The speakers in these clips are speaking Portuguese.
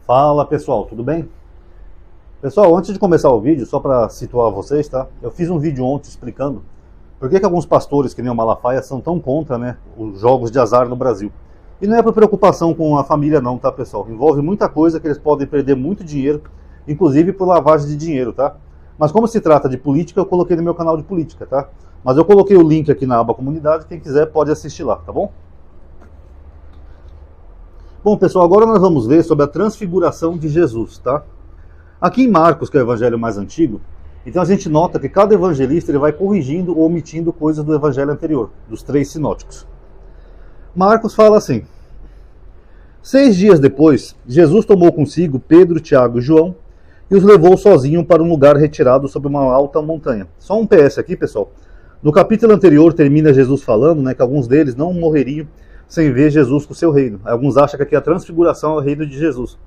Fala pessoal, tudo bem? Pessoal, antes de começar o vídeo, só para situar vocês, tá? Eu fiz um vídeo ontem explicando por que alguns pastores, que nem o Malafaia, são tão contra, os jogos de azar no Brasil. E não é por preocupação com a família não, tá pessoal? Envolve muita coisa que eles podem perder muito dinheiro, inclusive por lavagem de dinheiro, tá? Mas como se trata de política, eu coloquei no meu canal de política, tá? Mas eu coloquei o link aqui na aba comunidade, quem quiser pode assistir lá, tá bom? Bom pessoal, agora nós vamos ver sobre a transfiguração de Jesus, tá? Aqui em Marcos, que é o evangelho mais antigo, então a gente nota que cada evangelista ele vai corrigindo ou omitindo coisas do evangelho anterior, dos 3 sinóticos. Marcos fala assim: 6 dias depois, Jesus tomou consigo Pedro, Tiago e João e os levou sozinho para um lugar retirado sobre uma alta montanha. Só um PS aqui, pessoal. No capítulo anterior termina Jesus falando, que alguns deles não morreriam sem ver Jesus com o seu reino. Alguns acham que aqui a transfiguração é o reino de Jesus.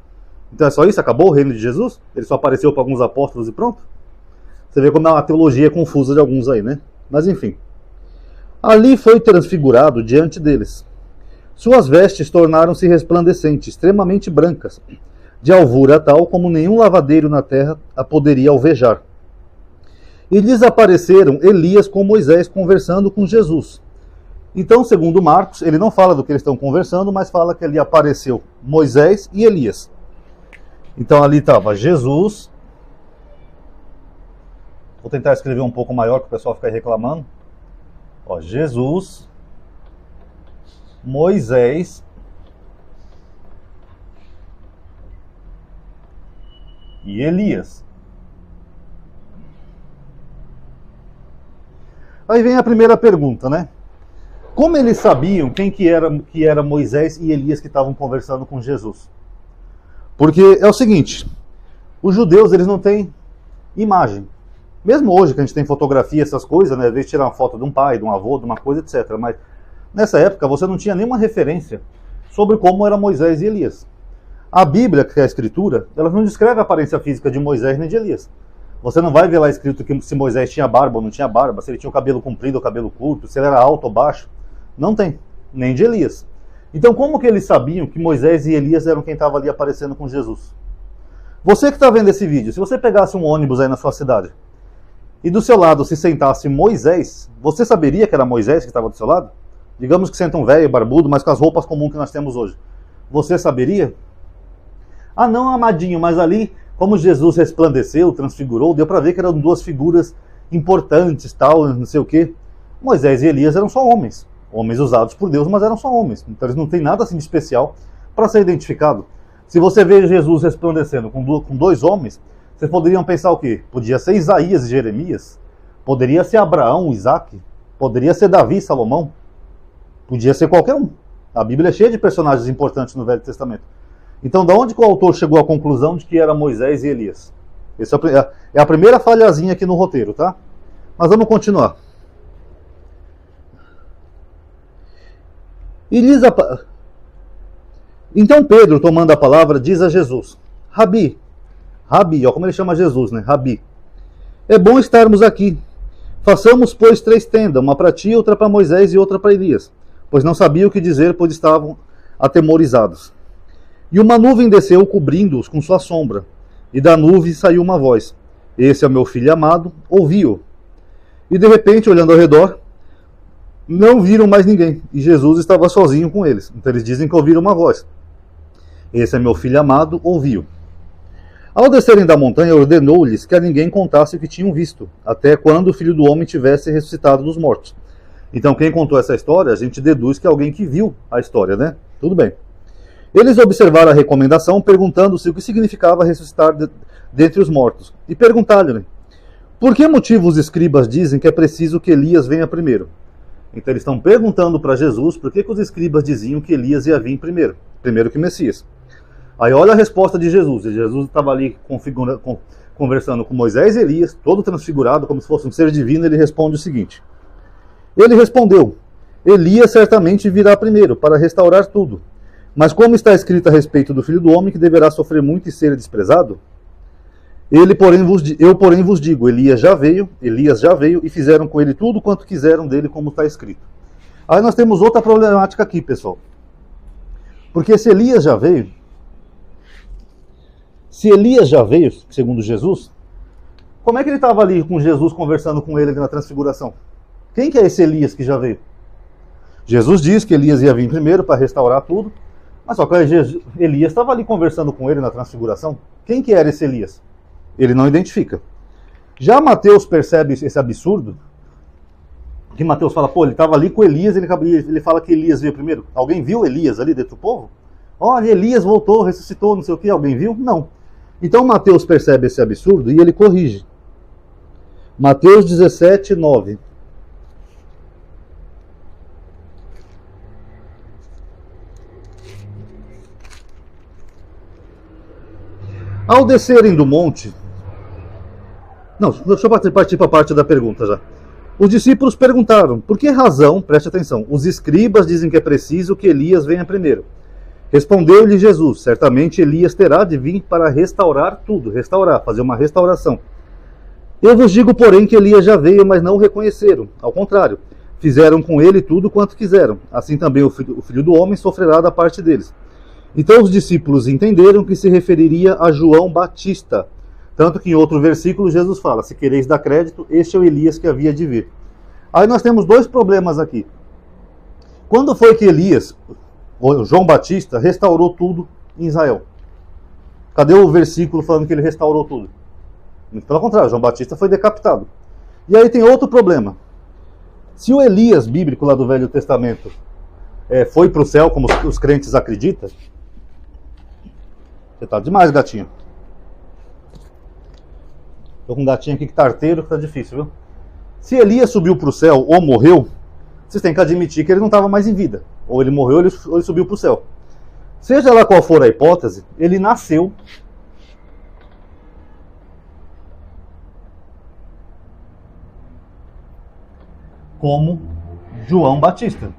Então é só isso? Acabou o reino de Jesus? Ele só apareceu para alguns apóstolos e pronto? Você vê como a teologia é confusa de alguns aí, né? Mas enfim. Ali foi transfigurado diante deles. Suas vestes tornaram-se resplandecentes, extremamente brancas, de alvura tal como nenhum lavadeiro na terra a poderia alvejar. E lhes apareceram Elias com Moisés conversando com Jesus. Então, segundo Marcos, ele não fala do que eles estão conversando, mas fala que ali apareceu Moisés e Elias. Então ali estava Jesus. Vou tentar escrever um pouco maior para o pessoal ficar reclamando. Jesus, Moisés e Elias. Aí vem a primeira pergunta, Como eles sabiam quem que era Moisés e Elias que estavam conversando com Jesus? Porque é o seguinte, os judeus eles não têm imagem. Mesmo hoje que a gente tem fotografia, essas coisas, às vezes tirar uma foto de um pai, de um avô, de uma coisa, etc. Mas nessa época você não tinha nenhuma referência sobre como era Moisés e Elias. A Bíblia, que é a Escritura, ela não descreve a aparência física de Moisés nem de Elias. Você não vai ver lá escrito que se Moisés tinha barba ou não tinha barba, se ele tinha o cabelo comprido ou cabelo curto, se ele era alto ou baixo. Não tem, nem de Elias. Então como que eles sabiam que Moisés e Elias eram quem estava ali aparecendo com Jesus? Você que está vendo esse vídeo, se você pegasse um ônibus aí na sua cidade e do seu lado se sentasse Moisés, você saberia que era Moisés que estava do seu lado? Digamos que senta um velho barbudo, mas com as roupas comuns que nós temos hoje. Você saberia? Ah não, amadinho, mas ali, como Jesus resplandeceu, transfigurou, deu para ver que eram 2 figuras importantes, tal, não sei o quê. Moisés e Elias eram só homens. Homens usados por Deus, mas eram só homens. Então eles não têm nada assim de especial para ser identificado. Se você vê Jesus resplandecendo com 2 homens, vocês poderiam pensar o quê? Podia ser Isaías e Jeremias, poderia ser Abraão, Isaac, poderia ser Davi e Salomão, podia ser qualquer um. A Bíblia é cheia de personagens importantes no Velho Testamento. Então, da onde que o autor chegou à conclusão de que era Moisés e Elias? Essa é a primeira falhazinha aqui no roteiro, tá? Mas vamos continuar. Então Pedro, tomando a palavra, diz a Jesus: Rabi, ó, como ele chama Jesus, Rabi, é bom estarmos aqui. Façamos, pois, 3 tendas, uma para ti, outra para Moisés e outra para Elias, pois não sabiam o que dizer, pois estavam atemorizados. E uma nuvem desceu, cobrindo-os com sua sombra, e da nuvem saiu uma voz: Esse é o meu filho amado, ouvi-o. E de repente, olhando ao redor, não viram mais ninguém, e Jesus estava sozinho com eles. Então eles dizem que ouviram uma voz: Esse é meu filho amado, ouvi-o. Ao descerem da montanha, ordenou-lhes que a ninguém contasse o que tinham visto, até quando o Filho do Homem tivesse ressuscitado dos mortos. Então quem contou essa história, a gente deduz que é alguém que viu a história, Tudo bem. Eles observaram a recomendação, perguntando-se o que significava ressuscitar dentre os mortos, e perguntaram-lhe: Por que motivo os escribas dizem que é preciso que Elias venha primeiro? Então eles estão perguntando para Jesus por que os escribas diziam que Elias ia vir primeiro que Messias. Aí olha a resposta de Jesus. Jesus estava ali conversando com Moisés e Elias, todo transfigurado, como se fosse um ser divino. Ele responde o seguinte: Ele respondeu: Elias certamente virá primeiro para restaurar tudo. Mas como está escrito a respeito do Filho do Homem, que deverá sofrer muito e ser desprezado? Eu, porém, vos digo, Elias já veio, e fizeram com ele tudo quanto quiseram dele, como está escrito. Aí nós temos outra problemática aqui, pessoal. Porque se Elias já veio, Se Elias já veio, segundo Jesus, como é que ele estava ali com Jesus conversando com ele na transfiguração? Quem que é esse Elias que já veio? Jesus diz que Elias ia vir primeiro para restaurar tudo, mas só que Elias estava ali conversando com ele na transfiguração. Quem que era esse Elias? Ele não identifica. Já Mateus percebe esse absurdo, que Mateus fala, pô, ele estava ali com Elias, ele fala que Elias veio primeiro. Alguém viu Elias ali dentro do povo? Olha, Elias voltou, ressuscitou, não sei o que, alguém viu? Não. Então Mateus percebe esse absurdo e ele corrige. Mateus 17, 9. Ao descerem do monte... Não, deixa eu partir para a parte da pergunta já. Os discípulos perguntaram, por que razão, preste atenção, os escribas dizem que é preciso que Elias venha primeiro? Respondeu-lhe Jesus, certamente Elias terá de vir para restaurar tudo, fazer uma restauração. Eu vos digo, porém, que Elias já veio, mas não o reconheceram. Ao contrário, fizeram com ele tudo quanto quiseram. Assim também o filho do homem sofrerá da parte deles. Então os discípulos entenderam que se referiria a João Batista. Tanto que em outro versículo Jesus fala, se quereis dar crédito, este é o Elias que havia de vir. Aí nós temos dois problemas aqui. Quando foi que Elias, ou João Batista, restaurou tudo em Israel? Cadê o versículo falando que ele restaurou tudo? Pelo contrário, João Batista foi decapitado. E aí tem outro problema. Se o Elias bíblico lá do Velho Testamento foi para o céu, como os crentes acreditam, você tá demais, gatinho. Tô com um gatinho aqui que tá arteiro, que tá difícil, viu? Se Elias subiu para o céu ou morreu, vocês têm que admitir que ele não estava mais em vida. Ou ele morreu ou ele subiu para o céu. Seja lá qual for a hipótese, ele nasceu como João Batista.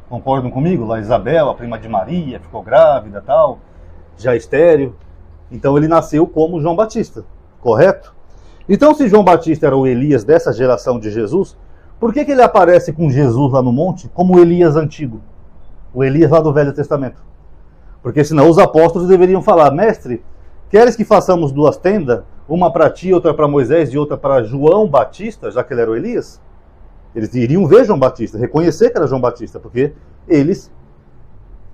Concordam comigo? Lá Isabel, a prima de Maria, ficou grávida e tal, já estéril. Então ele nasceu como João Batista, correto? Então se João Batista era o Elias dessa geração de Jesus, por que ele aparece com Jesus lá no monte como o Elias antigo? O Elias lá do Velho Testamento. Porque senão os apóstolos deveriam falar, mestre, queres que façamos duas tendas? Uma para ti, outra para Moisés e outra para João Batista, já que ele era o Elias? Eles iriam ver João Batista, reconhecer que era João Batista, porque eles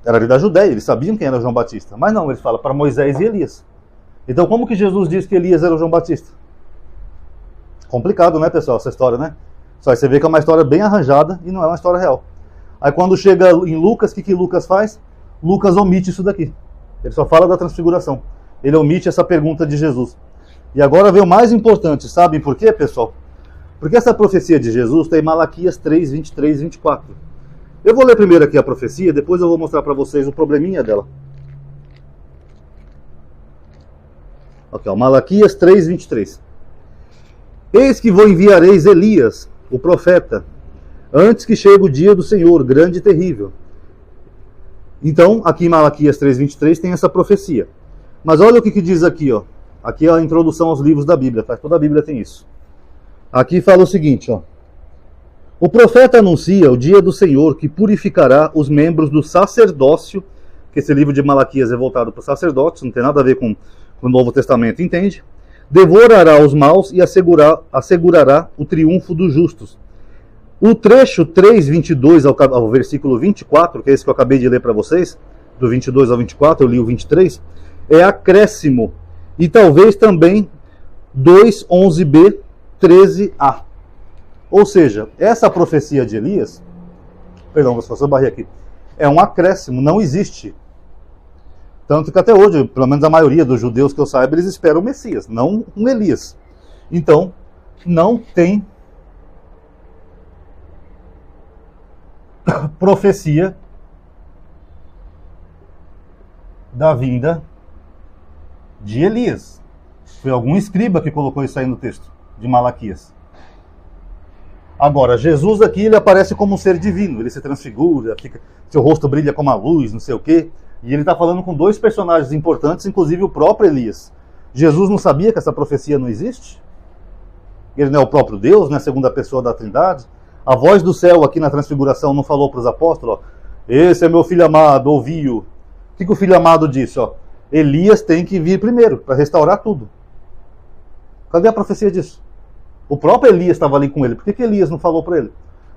eram ali da Judéia, eles sabiam quem era João Batista. Mas não, eles falam para Moisés e Elias. Então como que Jesus disse que Elias era o João Batista? Complicado, né, pessoal, essa história, né? Só aí você vê que é uma história bem arranjada e não é uma história real. Aí quando chega em Lucas, o que Lucas faz? Lucas omite isso daqui. Ele só fala da transfiguração. Ele omite essa pergunta de Jesus. E agora vem o mais importante, sabem por quê, pessoal? Porque essa profecia de Jesus está em Malaquias 3, 23 e 24. Eu vou ler primeiro aqui a profecia, depois eu vou mostrar para vocês o probleminha dela. Ok, ó, Malaquias 3, 23. Eis que vos enviareis Elias, o profeta, antes que chegue o dia do Senhor, grande e terrível. Então, aqui em Malaquias 3, 23 tem essa profecia. Mas olha o que diz aqui, ó. Aqui é a introdução aos livros da Bíblia, tá? Toda a Bíblia tem isso. Aqui fala o seguinte, ó. O profeta anuncia o dia do Senhor que purificará os membros do sacerdócio, que esse livro de Malaquias é voltado para os sacerdotes, não tem nada a ver com o Novo Testamento, entende? Devorará os maus e assegurará o triunfo dos justos. O trecho 3, 22 ao versículo 24, que é esse que eu acabei de ler para vocês, do 22 ao 24, eu li o 23, é acréscimo. E talvez também 2, 11b, 13a. Ou seja, essa profecia de Elias, perdão, vou só barrer aqui, é um acréscimo, não existe. Tanto que até hoje, pelo menos a maioria dos judeus que eu saiba, eles esperam o Messias, não um Elias. Então, não tem profecia da vinda de Elias. Foi algum escriba que colocou isso aí no texto de Malaquias. Agora, Jesus aqui, ele aparece como um ser divino, ele se transfigura, seu rosto brilha como a luz, não sei o quê, e ele está falando com dois personagens importantes, inclusive o próprio Elias. Jesus não sabia que essa profecia não existe? Ele não é o próprio Deus, não é a segunda pessoa da Trindade? A voz do céu aqui na transfiguração não falou para os apóstolos, ó, esse é meu filho amado, ouvi-o. O que o filho amado disse? Ó, Elias tem que vir primeiro para restaurar tudo. Cadê a profecia disso? O próprio Elias estava ali com ele. Por que Elias não falou para ele?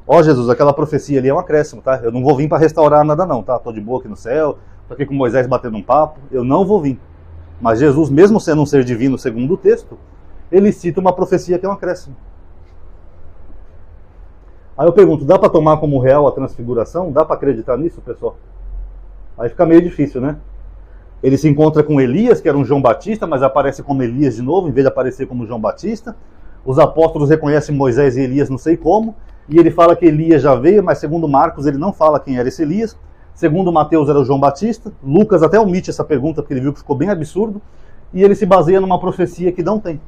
Ó, Jesus, aquela profecia ali é um acréscimo, tá? Eu não vou vir para restaurar nada não, tá? Tô de boa aqui no céu, tô aqui com Moisés batendo um papo, eu não vou vir. Mas Jesus, mesmo sendo um ser divino segundo o texto, ele cita uma profecia que é um acréscimo. Aí eu pergunto, dá para tomar como real a transfiguração? Dá para acreditar nisso, pessoal? Aí fica meio difícil, né? Ele se encontra com Elias, que era um João Batista, mas aparece como Elias de novo, em vez de aparecer como João Batista. Os apóstolos reconhecem Moisés e Elias não sei como, e ele fala que Elias já veio, mas segundo Marcos ele não fala quem era esse Elias. Segundo Mateus era o João Batista. Lucas até omite essa pergunta, porque ele viu que ficou bem absurdo. E ele se baseia numa profecia que não tem.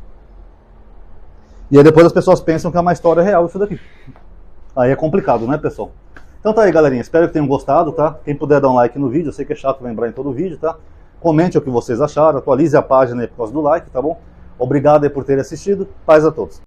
E aí depois as pessoas pensam que é uma história real isso daqui. Aí é complicado, né, pessoal? Então tá aí, galerinha. Espero que tenham gostado, tá? Quem puder dar um like no vídeo, eu sei que é chato lembrar em todo vídeo, tá? Comente o que vocês acharam, atualize a página aí por causa do like, tá bom? Obrigado aí por terem assistido. Paz a todos.